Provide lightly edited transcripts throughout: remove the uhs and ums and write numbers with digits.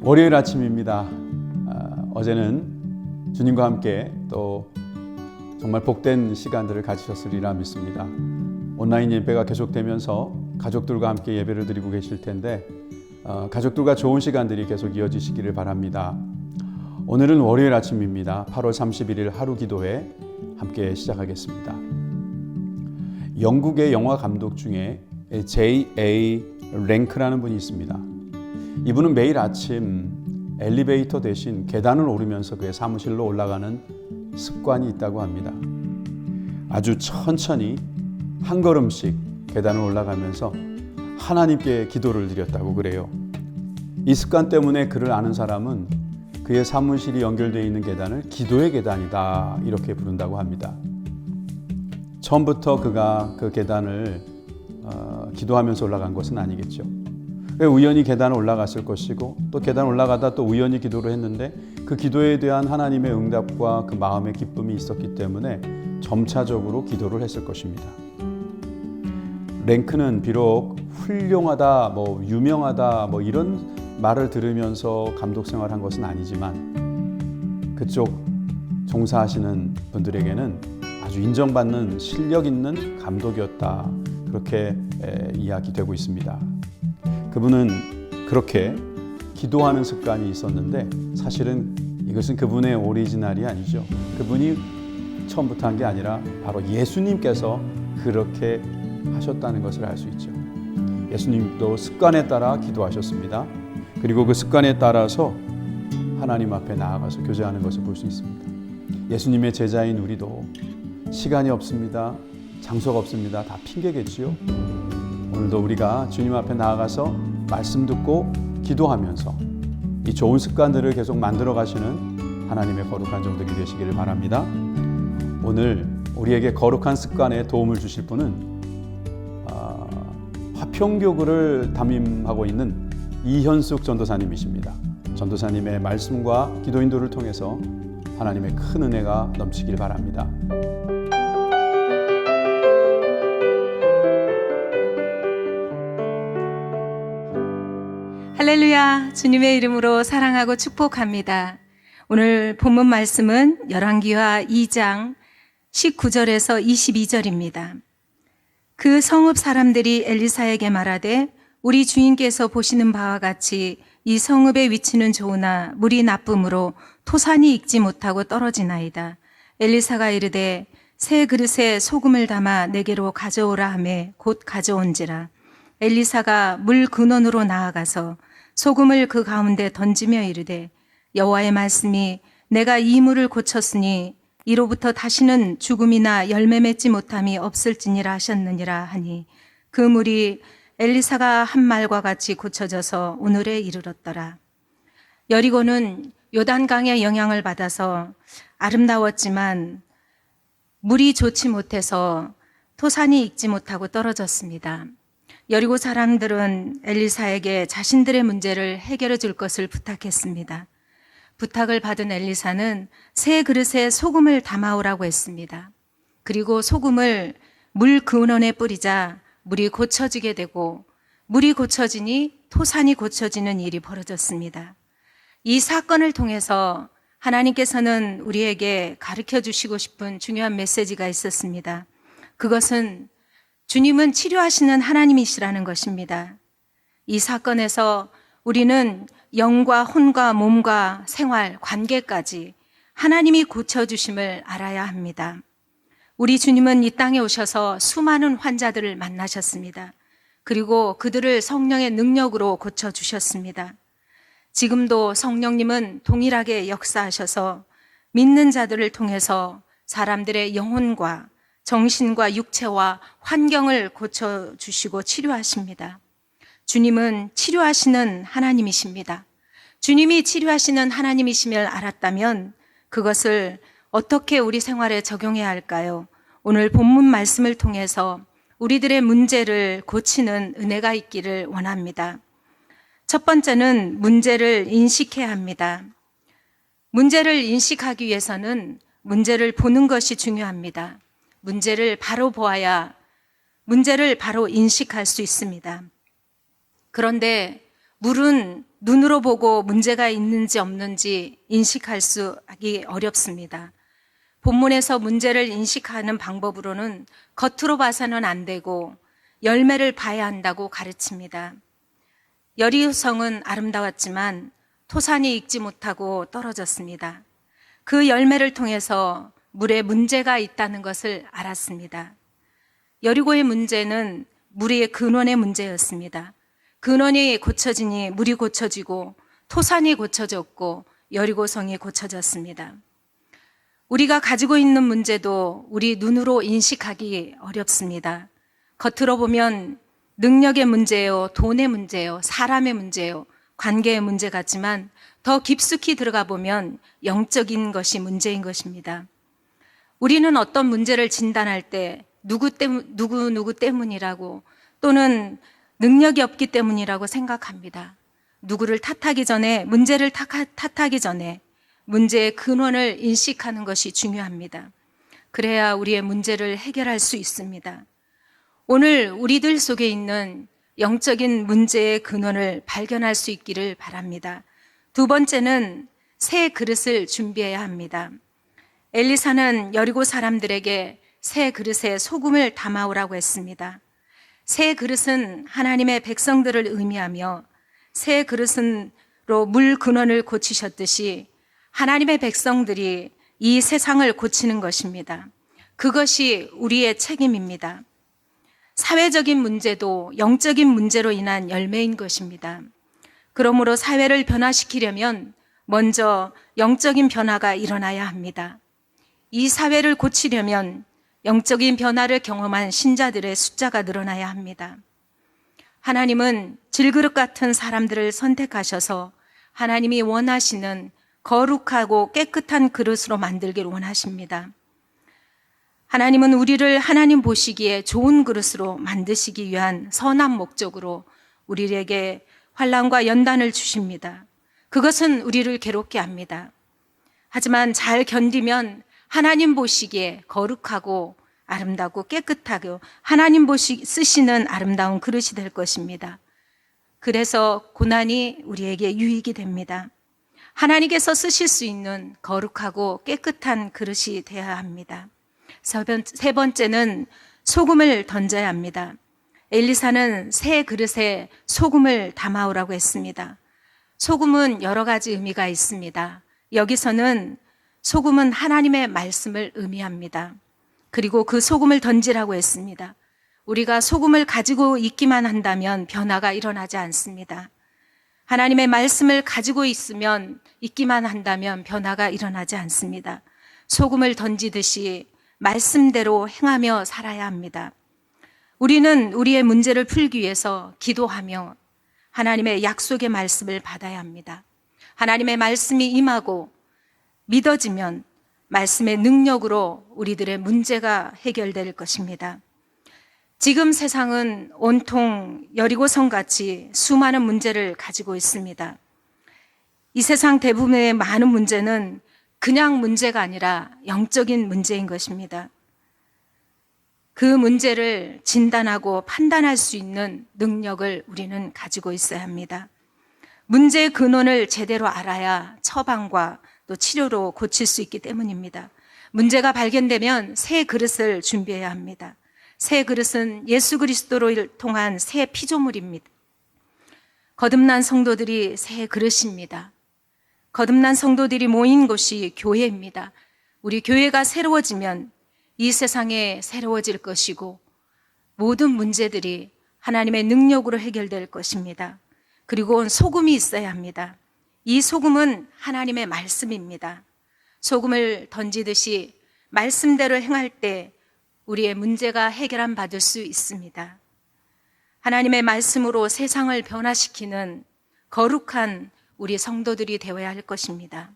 월요일 아침입니다. 어제는 주님과 함께 또 정말 복된 시간들을 가지셨으리라 믿습니다. 온라인 예배가 계속되면서 가족들과 함께 예배를 드리고 계실 텐데 가족들과 좋은 시간들이 계속 이어지시기를 바랍니다. 오늘은 월요일 아침입니다. 8월 31일 하루 기도회 함께 시작하겠습니다. 영국의 영화 감독 중에 J.A. 랭크라는 분이 있습니다. 이분은 매일 아침 엘리베이터 대신 계단을 오르면서 그의 사무실로 올라가는 습관이 있다고 합니다. 아주 천천히 한 걸음씩 계단을 올라가면서 하나님께 기도를 드렸다고 그래요. 이 습관 때문에 그를 아는 사람은 그의 사무실이 연결되어 있는 계단을 기도의 계단이다 이렇게 부른다고 합니다. 처음부터 그가 그 계단을 기도하면서 올라간 것은 아니겠죠. 우연히 계단을 올라갔을 것이고 또 계단 올라가다 또 우연히 기도를 했는데 그 기도에 대한 하나님의 응답과 그 마음의 기쁨이 있었기 때문에 점차적으로 기도를 했을 것입니다. 랭크는 비록 훌륭하다, 유명하다, 이런 말을 들으면서 감독 생활을 한 것은 아니지만 그쪽 종사하시는 분들에게는 아주 인정받는 실력 있는 감독이었다. 그렇게 이야기되고 있습니다. 그분은 그렇게 기도하는 습관이 있었는데 사실은 이것은 그분의 오리지널이 아니죠. 그분이 처음부터 한 게 아니라 바로 예수님께서 그렇게 하셨다는 것을 알 수 있죠. 예수님도 습관에 따라 기도하셨습니다. 그리고 그 습관에 따라서 하나님 앞에 나아가서 교제하는 것을 볼 수 있습니다. 예수님의 제자인 우리도 시간이 없습니다. 장소가 없습니다. 다 핑계겠지요. 오늘도 우리가 주님 앞에 나아가서 말씀 듣고 기도하면서 이 좋은 습관들을 계속 만들어 가시는 하나님의 거룩한 종들이 되시기를 바랍니다. 오늘 우리에게 거룩한 습관에 도움을 주실 분은 화평교구를 담임하고 있는 이현숙 전도사님이십니다. 전도사님의 말씀과 기도 인도를 통해서 하나님의 큰 은혜가 넘치길 바랍니다. 할렐루야, 주님의 이름으로 사랑하고 축복합니다. 오늘 본문 말씀은 열왕기하 2장 19절에서 22절입니다. 그 성읍 사람들이 엘리사에게 말하되 우리 주인께서 보시는 바와 같이 이 성읍의 위치는 좋으나 물이 나쁨으로 토산이 익지 못하고 떨어지나이다. 엘리사가 이르되 새 그릇에 소금을 담아 내게로 가져오라 하매 곧 가져온지라. 엘리사가 물 근원으로 나아가서 소금을 그 가운데 던지며 이르되 여호와의 말씀이 내가 이 물을 고쳤으니 이로부터 다시는 죽음이나 열매 맺지 못함이 없을지니라 하셨느니라 하니 그 물이 엘리사가 한 말과 같이 고쳐져서 오늘에 이르렀더라. 여리고는 요단강의 영향을 받아서 아름다웠지만 물이 좋지 못해서 토산이 익지 못하고 떨어졌습니다. 여리고 사람들은 엘리사에게 자신들의 문제를 해결해 줄 것을 부탁했습니다. 부탁을 받은 엘리사는 새 그릇에 소금을 담아오라고 했습니다. 그리고 소금을 물 근원에 뿌리자 물이 고쳐지게 되고 물이 고쳐지니 토산이 고쳐지는 일이 벌어졌습니다. 이 사건을 통해서 하나님께서는 우리에게 가르쳐 주시고 싶은 중요한 메시지가 있었습니다. 그것은 주님은 치료하시는 하나님이시라는 것입니다. 이 사건에서 우리는 영과 혼과 몸과 생활, 관계까지 하나님이 고쳐주심을 알아야 합니다. 우리 주님은 이 땅에 오셔서 수많은 환자들을 만나셨습니다. 그리고 그들을 성령의 능력으로 고쳐주셨습니다. 지금도 성령님은 동일하게 역사하셔서 믿는 자들을 통해서 사람들의 영혼과 정신과 육체와 환경을 고쳐주시고 치료하십니다. 주님은 치료하시는 하나님이십니다. 주님이 치료하시는 하나님이심을 알았다면 그것을 어떻게 우리 생활에 적용해야 할까요? 오늘 본문 말씀을 통해서 우리들의 문제를 고치는 은혜가 있기를 원합니다. 첫 번째는 문제를 인식해야 합니다. 문제를 인식하기 위해서는 문제를 보는 것이 중요합니다. 문제를 바로 보아야 문제를 바로 인식할 수 있습니다. 그런데 물은 눈으로 보고 문제가 있는지 없는지 인식할 수 하기 어렵습니다. 본문에서 문제를 인식하는 방법으로는 겉으로 봐서는 안 되고 열매를 봐야 한다고 가르칩니다. 여리고성은 아름다웠지만 토산이 익지 못하고 떨어졌습니다. 그 열매를 통해서 물에 문제가 있다는 것을 알았습니다. 여리고의 문제는 물의 근원의 문제였습니다. 근원이 고쳐지니 물이 고쳐지고 토산이 고쳐졌고 여리고성이 고쳐졌습니다. 우리가 가지고 있는 문제도 우리 눈으로 인식하기 어렵습니다. 겉으로 보면 능력의 문제예요, 돈의 문제예요, 사람의 문제예요, 관계의 문제 같지만 더 깊숙이 들어가 보면 영적인 것이 문제인 것입니다. 우리는 어떤 문제를 진단할 때 누구 때문이라고 또는 능력이 없기 때문이라고 생각합니다. 누구를 탓하기 전에, 문제를 탓하기 전에 문제의 근원을 인식하는 것이 중요합니다. 그래야 우리의 문제를 해결할 수 있습니다. 오늘 우리들 속에 있는 영적인 문제의 근원을 발견할 수 있기를 바랍니다. 두 번째는 새 그릇을 준비해야 합니다. 엘리사는 여리고 사람들에게 새 그릇에 소금을 담아오라고 했습니다. 새 그릇은 하나님의 백성들을 의미하며 새 그릇으로 물 근원을 고치셨듯이 하나님의 백성들이 이 세상을 고치는 것입니다. 그것이 우리의 책임입니다. 사회적인 문제도 영적인 문제로 인한 열매인 것입니다. 그러므로 사회를 변화시키려면 먼저 영적인 변화가 일어나야 합니다. 이 사회를 고치려면 영적인 변화를 경험한 신자들의 숫자가 늘어나야 합니다. 하나님은 질그릇 같은 사람들을 선택하셔서 하나님이 원하시는 거룩하고 깨끗한 그릇으로 만들길 원하십니다. 하나님은 우리를 하나님 보시기에 좋은 그릇으로 만드시기 위한 선한 목적으로 우리에게 환난과 연단을 주십니다. 그것은 우리를 괴롭게 합니다. 하지만 잘 견디면 하나님 보시기에 거룩하고 아름다고 깨끗하고 하나님 쓰시는 아름다운 그릇이 될 것입니다. 그래서 고난이 우리에게 유익이 됩니다. 하나님께서 쓰실 수 있는 거룩하고 깨끗한 그릇이 되어야 합니다. 세 번째는 소금을 던져야 합니다. 엘리사는 새 그릇에 소금을 담아오라고 했습니다. 소금은 여러 가지 의미가 있습니다. 여기서는 소금은 하나님의 말씀을 의미합니다. 그리고 그 소금을 던지라고 했습니다. 우리가 소금을 가지고 있기만 한다면 변화가 일어나지 않습니다. 하나님의 말씀을 가지고 있기만 한다면 변화가 일어나지 않습니다. 소금을 던지듯이 말씀대로 행하며 살아야 합니다. 우리는 우리의 문제를 풀기 위해서 기도하며 하나님의 약속의 말씀을 받아야 합니다. 하나님의 말씀이 임하고 믿어지면 말씀의 능력으로 우리들의 문제가 해결될 것입니다. 지금 세상은 온통 여리고성같이 수많은 문제를 가지고 있습니다. 이 세상 대부분의 많은 문제는 그냥 문제가 아니라 영적인 문제인 것입니다. 그 문제를 진단하고 판단할 수 있는 능력을 우리는 가지고 있어야 합니다. 문제의 근원을 제대로 알아야 처방과 또 치료로 고칠 수 있기 때문입니다. 문제가 발견되면 새 그릇을 준비해야 합니다. 새 그릇은 예수 그리스도를 통한 새 피조물입니다. 거듭난 성도들이 새 그릇입니다. 거듭난 성도들이 모인 곳이 교회입니다. 우리 교회가 새로워지면 이 세상에 새로워질 것이고 모든 문제들이 하나님의 능력으로 해결될 것입니다. 그리고 소금이 있어야 합니다. 이 소금은 하나님의 말씀입니다. 소금을 던지듯이 말씀대로 행할 때 우리의 문제가 해결함 받을 수 있습니다. 하나님의 말씀으로 세상을 변화시키는 거룩한 우리 성도들이 되어야 할 것입니다.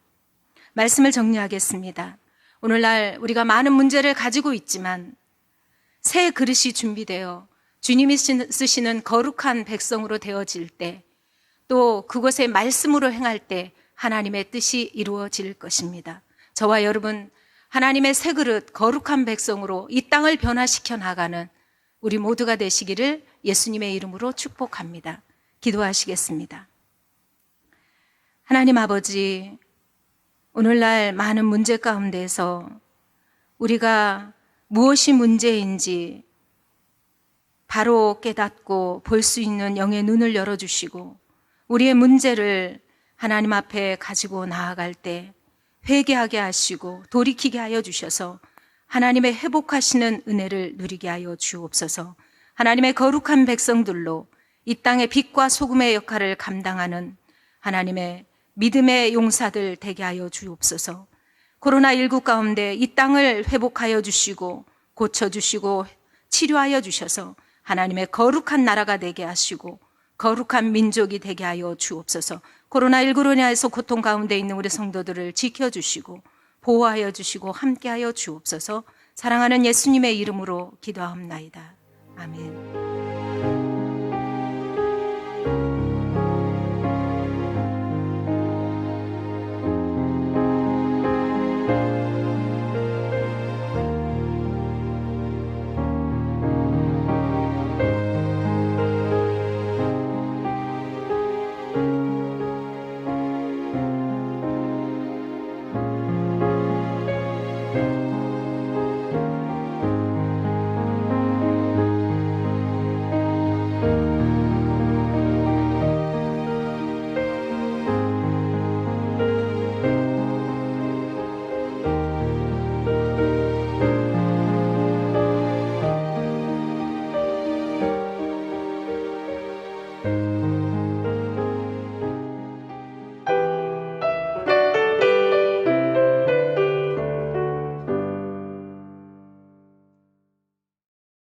말씀을 정리하겠습니다. 오늘날 우리가 많은 문제를 가지고 있지만 새 그릇이 준비되어 주님이 쓰시는 거룩한 백성으로 되어질 때 또 그것의 말씀으로 행할 때 하나님의 뜻이 이루어질 것입니다. 저와 여러분 하나님의 새 그릇 거룩한 백성으로 이 땅을 변화시켜 나가는 우리 모두가 되시기를 예수님의 이름으로 축복합니다. 기도하시겠습니다. 하나님 아버지, 오늘날 많은 문제 가운데서 우리가 무엇이 문제인지 바로 깨닫고 볼 수 있는 영의 눈을 열어주시고 우리의 문제를 하나님 앞에 가지고 나아갈 때 회개하게 하시고 돌이키게 하여 주셔서 하나님의 회복하시는 은혜를 누리게 하여 주옵소서. 하나님의 거룩한 백성들로 이 땅의 빛과 소금의 역할을 감당하는 하나님의 믿음의 용사들 되게 하여 주옵소서. 코로나19 가운데 이 땅을 회복하여 주시고 고쳐주시고 치료하여 주셔서 하나님의 거룩한 나라가 되게 하시고 거룩한 민족이 되게 하여 주옵소서. 코로나19로 인해서 고통 가운데 있는 우리 성도들을 지켜주시고 보호하여 주시고 함께하여 주옵소서. 사랑하는 예수님의 이름으로 기도하옵나이다. 아멘.